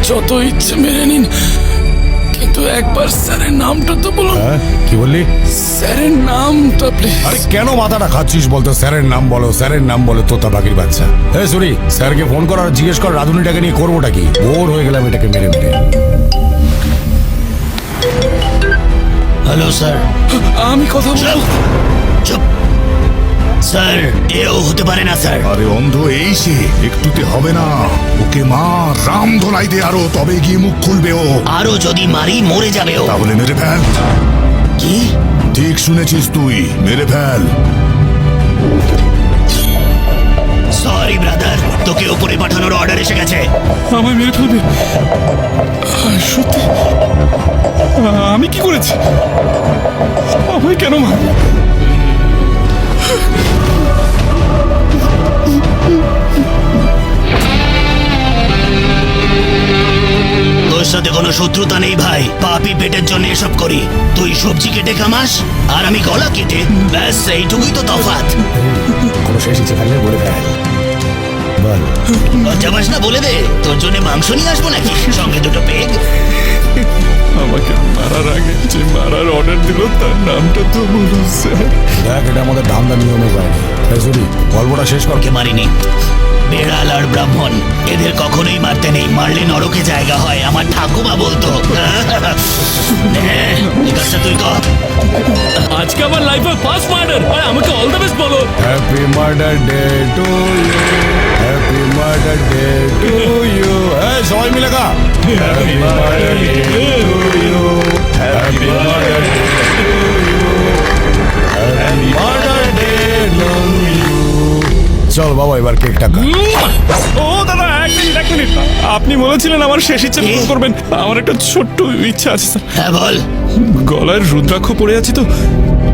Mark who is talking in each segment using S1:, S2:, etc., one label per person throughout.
S1: যত ইচ্ছে মেরে নিন, কিন্তু একবার স্যারের নামটা তো বলুন।
S2: কি বললি?
S1: স্যারের নামটা প্লিজ।
S2: আরে কেন মাথাটা খাচ্ছিস বলতো? স্যারের নাম বলো, স্যারের নাম বলো, তোতা পাখির বাচ্চা। সরি, স্যারকে ফোন কর আর জিজ্ঞেস কর রাধুনিটাকে নিয়ে করবোটা কি। বোর হয়ে গেলাম এটাকে মেরে মেরে।
S3: Hello sir.
S1: আমি কথা বলবো।
S3: চুপ স্যার, এও হতে পারে না স্যার।
S4: আরে অন্ধ এই সে, একটুতে হবে না। ওকে মা, রাম ধোলাই দে আরো, তবে গিয়ে মুখ খুলবে ও।
S3: আরো যদি মারি মরে যাবে ও।
S4: তাহলে মেরে ফেল।
S3: কি?
S4: ঠিক শুনেছিস তুই, মেরে ফেল।
S3: সরি ব্রাদার, তোকে উপরে পাঠানোর অর্ডার এসে গেছে।
S1: আমায় মেরে ফেলবে? সত্যি? আমি কি করেছি? আমায় কেন মারবে?
S3: তোর সাথে কোনো শত্রুতা নেই ভাই, পাপি পেটের জন্য এসব করি। তুই সবজি কেটে কামাস আর আমি গলা কেটে, ব্যাস এইটুকুই তো তফাৎ।
S2: কোনো শেষ ইচ্ছে থাকলে বলে ফেল। বল।
S3: লজ্জা পাস না? বলে দে, তোর জন্য মাংস নিয়ে আসবো নাকি, সঙ্গে দুটো পেগ।
S1: আমাকে মারার আগে যে মারার অর্ডার দিল তার নামটা তো বলুন স্যার।
S2: দেখ, এটা আমাদের ধান্দা নিয়মের বাইরে। সরি, গল্পটা শেষ কর।
S3: কে মারিনি, বেড়াল আর ব্রাহ্মণ, এদের কখনোই মারতে নেই, মারলে নরকে জায়গা হয়, আমার ঠাকুমা বলতো। কাজটা তুই কর।
S1: আজকে আমার লাইফের ফার্স্ট মার্ডার, আর আমাকে অল দ্য বেস্ট বলো।
S2: Happy murder day to you, happy murder day to you. সবাই মিলে গা। Happy murder day to you, happy murder day to you, happy murder day to you. চল বাবা, এবার কেকটা কাট।
S1: ও দাদা, এক মিনিট। আপনি বলেছিলেন আমার শেষ ইচ্ছা পূরণ করবেন। আমার একটা ছোট্ট ইচ্ছা আছে স্যার।
S3: হ্যাঁ বল।
S1: গলায় রুদ্রাক্ষ পড়ে আছে তো,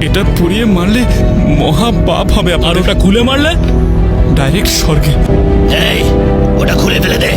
S1: এটা পুড়িয়ে মারলে মহা পাপ হবে। আর ওটা খুলে মারলে ডাইরেক্ট স্বর্গে।
S3: এই, ওটা খুলে ফেলে দে।